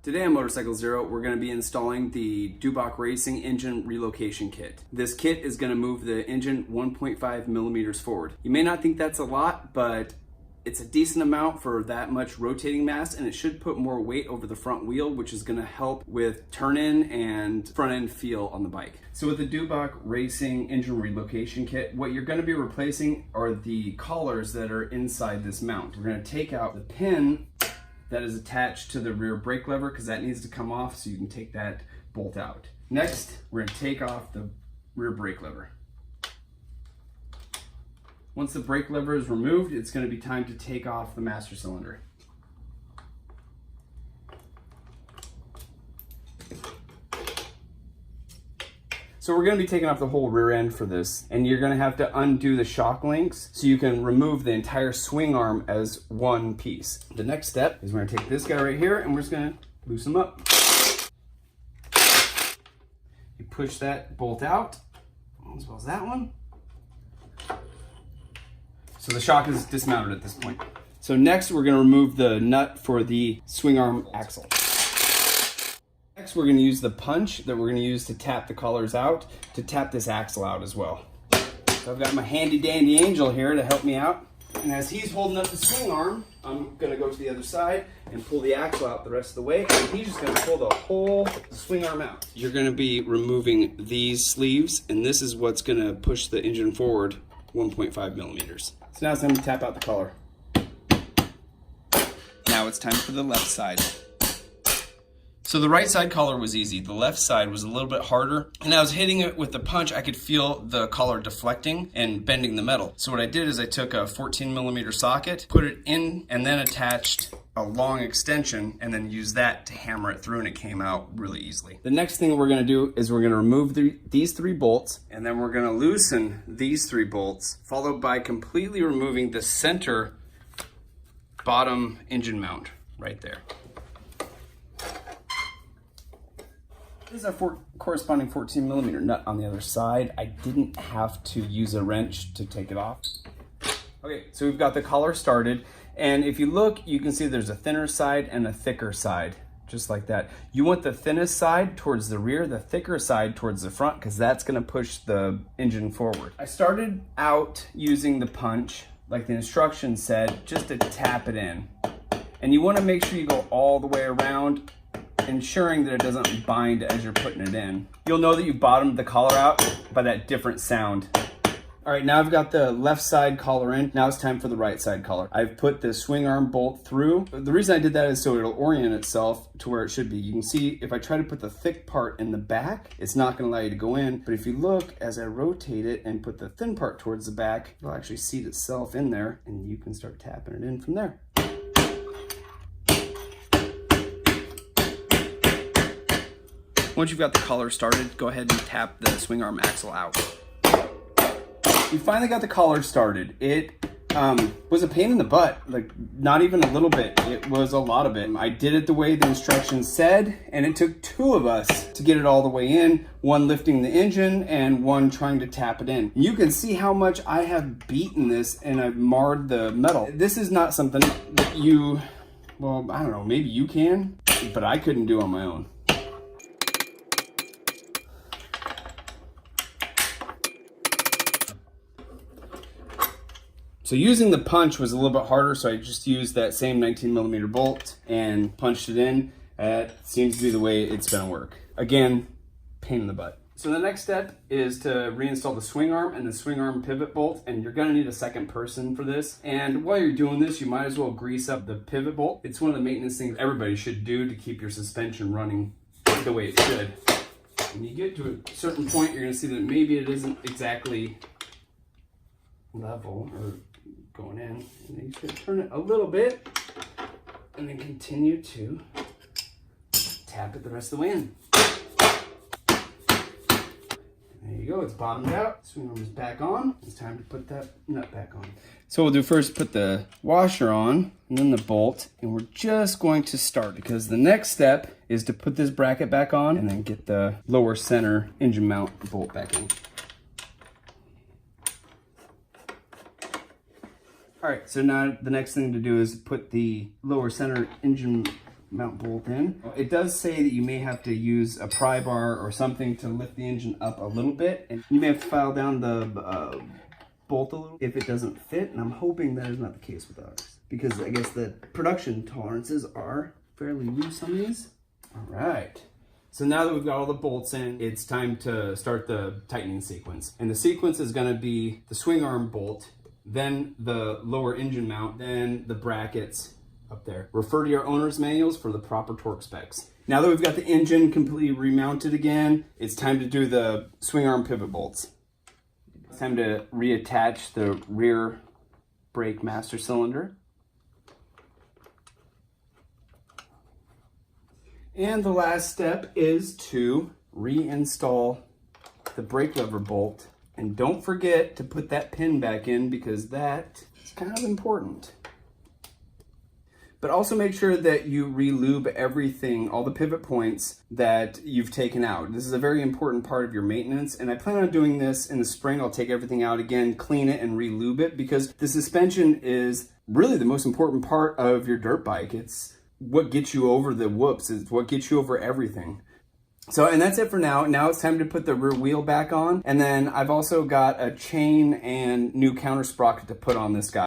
Today on Motorcycle Zero, we're going to be installing the Dubach Racing Engine Relocation Kit. This kit is going to move the engine 1.5 millimeters forward. You may not think that's a lot, but it's a decent amount for that much rotating mass, and it should put more weight over the front wheel, which is going to help with turn-in and front-end feel on the bike. So with the Dubach Racing Engine Relocation Kit, what you're going to be replacing are the collars that are inside this mount. We're going to take out the pin that is attached to the rear brake lever because that needs to come off so you can take that bolt out. Next, we're going to take off the rear brake lever. Once the brake lever is removed, it's going to be time to take off the master cylinder. So we're going to be taking off the whole rear end for this, and you're going to have to undo the shock links so you can remove the entire swing arm as one piece. The next step is we're going to take this guy right here and we're just going to loosen him up. You push that bolt out, as well as that one. So the shock is dismounted at this point. So next we're going to remove the nut for the swing arm axle. Next, we're going to use the punch that we're going to use to tap the collars out, to tap this axle out as well. So I've got my handy dandy angel here to help me out. And as he's holding up the swing arm, I'm going to go to the other side and pull the axle out the rest of the way. And he's just going to pull the whole swing arm out. You're going to be removing these sleeves, and this is what's going to push the engine forward 1.5 millimeters. So now it's time to tap out the collar. Now it's time for the left side. So the right side collar was easy. The left side was a little bit harder. And I was hitting it with the punch, I could feel the collar deflecting and bending the metal. So what I did is I took a 14 millimeter socket, put it in, and then attached a long extension, and then used that to hammer it through, and it came out really easily. The next thing we're gonna do is we're gonna remove these three bolts, and then we're gonna loosen these three bolts, followed by completely removing the center bottom engine mount right there. This is our corresponding 14 millimeter nut on the other side. I didn't have to use a wrench to take it off. Okay, so we've got the collar started, and if you look, you can see there's a thinner side and a thicker side, just like that. You want the thinnest side towards the rear, the thicker side towards the front, because that's gonna push the engine forward. I started out using the punch, like the instructions said, just to tap it in. And you wanna make sure you go all the way around, ensuring that it doesn't bind as you're putting it in. You'll know that you bottomed the collar out by that different sound. All right, now I've got the left side collar in. Now it's time for the right side collar. I've put the swing arm bolt through. The reason I did that is so it'll orient itself to where it should be. You can see if I try to put the thick part in the back, it's not gonna allow you to go in. But if you look, as I rotate it and put the thin part towards the back, it'll actually seat itself in there, and you can start tapping it in from there. Once you've got the collar started, go ahead and tap the swing arm axle out. We finally got the collar started. It was a pain in the butt, like not even a little bit. It was a lot of it. I did it the way the instructions said, and it took two of us to get it all the way in, one lifting the engine and one trying to tap it in. You can see how much I have beaten this and I've marred the metal. This is not something that you, well, I don't know, maybe you can, but I couldn't do on my own. So using the punch was a little bit harder, so I just used that same 19 millimeter bolt and punched it in. That seems to be the way it's gonna work. Again, pain in the butt. So the next step is to reinstall the swing arm and the swing arm pivot bolt, and you're gonna need a second person for this. And while you're doing this, you might as well grease up the pivot bolt. It's one of the maintenance things everybody should do to keep your suspension running the way it should. When you get to a certain point, you're gonna see that maybe it isn't exactly level or going in, and then you should turn it a little bit and then continue to tap it the rest of the way in. There you go, it's bottomed out. Swing arm is back on. It's time to put that nut back on. So we'll do first put the washer on and then the bolt, and we're just going to start because the next step is to put this bracket back on and then get the lower center engine mount bolt back in. All right, so now the next thing to do is put the lower center engine mount bolt in. It does say that you may have to use a pry bar or something to lift the engine up a little bit, and you may have to file down the bolt a little if it doesn't fit, and I'm hoping that is not the case with ours, because I guess the production tolerances are fairly loose on these. All right. So now that we've got all the bolts in, it's time to start the tightening sequence. And the sequence is gonna be the swing arm bolt, then the lower engine mount, then the brackets up there. Refer to your owner's manuals for the proper torque specs. Now that we've got the engine completely remounted again, it's time to do the swing arm pivot bolts. It's time to reattach the rear brake master cylinder. And the last step is to reinstall the brake lever bolt. And don't forget to put that pin back in, because that is kind of important. But also make sure that you re-lube everything, all the pivot points that you've taken out. This is a very important part of your maintenance, and I plan on doing this in the spring. I'll take everything out again, clean it, and re-lube it, because the suspension is really the most important part of your dirt bike. It's what gets you over the whoops. It's what gets you over everything. So, and that's it for now. Now it's time to put the rear wheel back on. And then I've also got a chain and new counter sprocket to put on this guy.